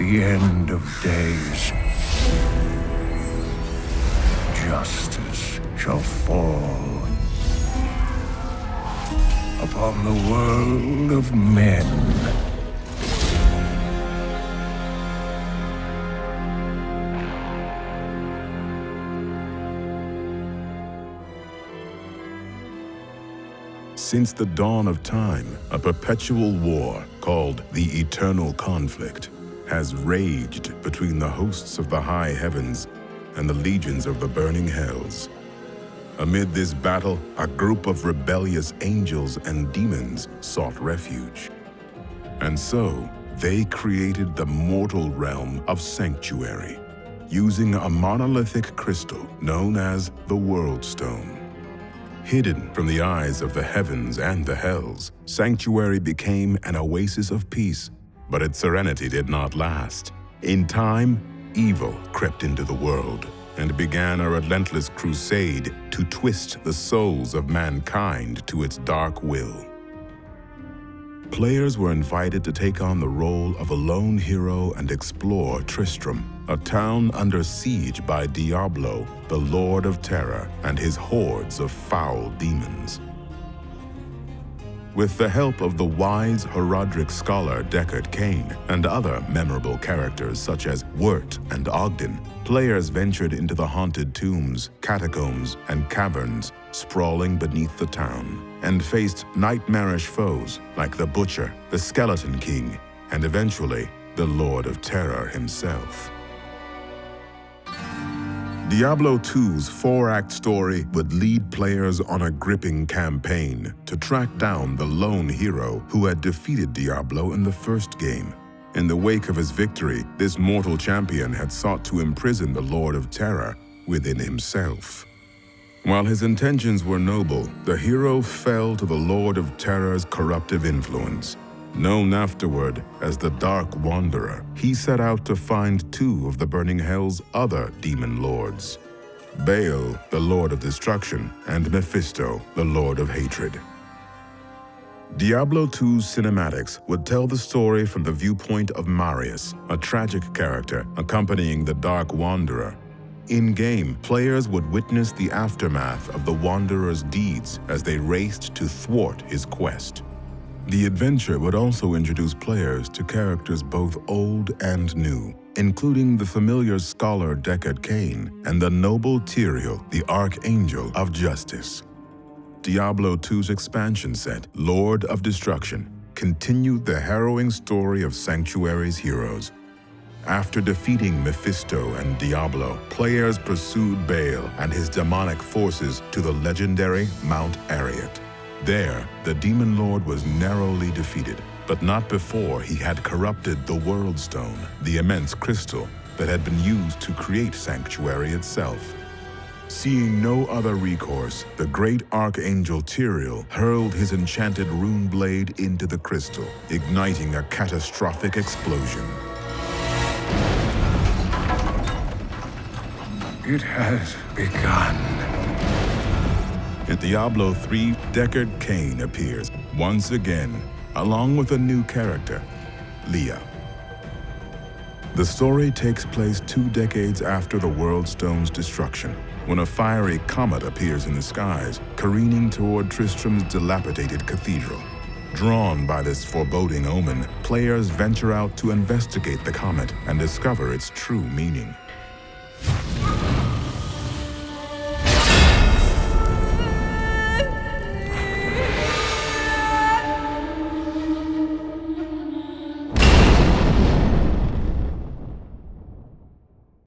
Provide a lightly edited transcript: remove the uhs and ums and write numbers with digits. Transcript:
the end of days, justice shall fall upon the world of men. Since the dawn of time, a perpetual war called the Eternal Conflict has raged between the hosts of the high heavens and the legions of the burning hells. Amid this battle, a group of rebellious angels and demons sought refuge. And so, they created the mortal realm of Sanctuary, using a monolithic crystal known as the World Stone. Hidden from the eyes of the heavens and the hells, Sanctuary became an oasis of peace, but its serenity did not last. In time, evil crept into the world and began a relentless crusade to twist the souls of mankind to its dark will. Players were invited to take on the role of a lone hero and explore Tristram, a town under siege by Diablo, the Lord of Terror, and his hordes of foul demons. With the help of the wise Herodric scholar Deckard Cain and other memorable characters such as Wirt and Ogden, players ventured into the haunted tombs, catacombs, and caverns sprawling beneath the town, and faced nightmarish foes like the Butcher, the Skeleton King, and eventually the Lord of Terror himself. Diablo 2's 4-act story would lead players on a gripping campaign to track down the lone hero who had defeated Diablo in the first game. In the wake of his victory, this mortal champion had sought to imprison the Lord of Terror within himself. While his intentions were noble, the hero fell to the Lord of Terror's corruptive influence. Known afterward as the Dark Wanderer, he set out to find two of the Burning Hell's other demon lords, Baal, the Lord of Destruction, and Mephisto, the Lord of Hatred. Diablo 2's cinematics would tell the story from the viewpoint of Marius, a tragic character accompanying the Dark Wanderer. In-game, players would witness the aftermath of the Wanderer's deeds as they raced to thwart his quest. The adventure would also introduce players to characters both old and new, including the familiar scholar Deckard Cain and the noble Tyrael, the Archangel of Justice. Diablo 2's expansion set, Lord of Destruction, continued the harrowing story of Sanctuary's heroes. After defeating Mephisto and Diablo, players pursued Baal and his demonic forces to the legendary Mount Arreat. There, the Demon Lord was narrowly defeated, but not before he had corrupted the World Stone, the immense crystal that had been used to create Sanctuary itself. Seeing no other recourse, the great Archangel Tyrael hurled his enchanted rune blade into the crystal, igniting a catastrophic explosion. It has begun. In Diablo 3, Deckard Cain appears once again, along with a new character, Leah. The story takes place 2 decades after the World Stone's destruction, when a fiery comet appears in the skies, careening toward Tristram's dilapidated cathedral. Drawn by this foreboding omen, players venture out to investigate the comet and discover its true meaning.